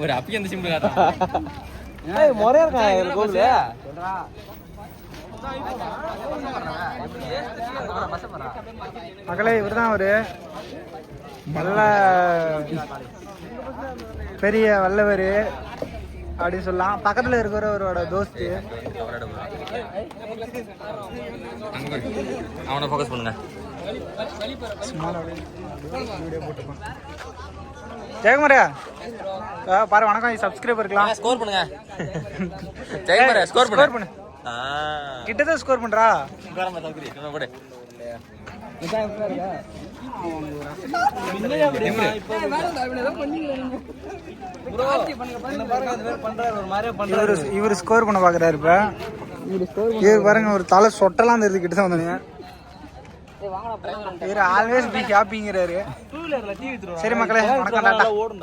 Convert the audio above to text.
ஒரு அப்பி அந்த சிம்பிள் காட்டா முறையா இருக்கா கோகுல மகளே இவர்தான் ஒரு நல்ல பெரிய வல்லவர் அப்படின்னு சொல்லலாம். பக்கத்துல இருக்கிறவரோட தோஸ்து. அவனை ஃபோக்கஸ் பண்ணுங்க. ஜெயகுமாரியா பாரு வணக்கம். சப்ஸ்கிரைபர் இருக்கலாம். ஸ்கோர் பண்ணுங்க. ஜெயகுமாரியா ஸ்கோர் பண்ணு. கிட்டதான் ஸ்கோர் பண்றா. போடு. இவரு ஸ்கோர் பண்ண பாக்குறாரு. இப்ப இவரு பாருங்க ஒரு தலை சொட்டெல்லாம் தெரியுது. கிட்டதான் வந்தீங்க. இவரு ஆல்வேஸ் பி ஹாப்பிங்கிறாரு. சரி மக்களே வணக்கம்.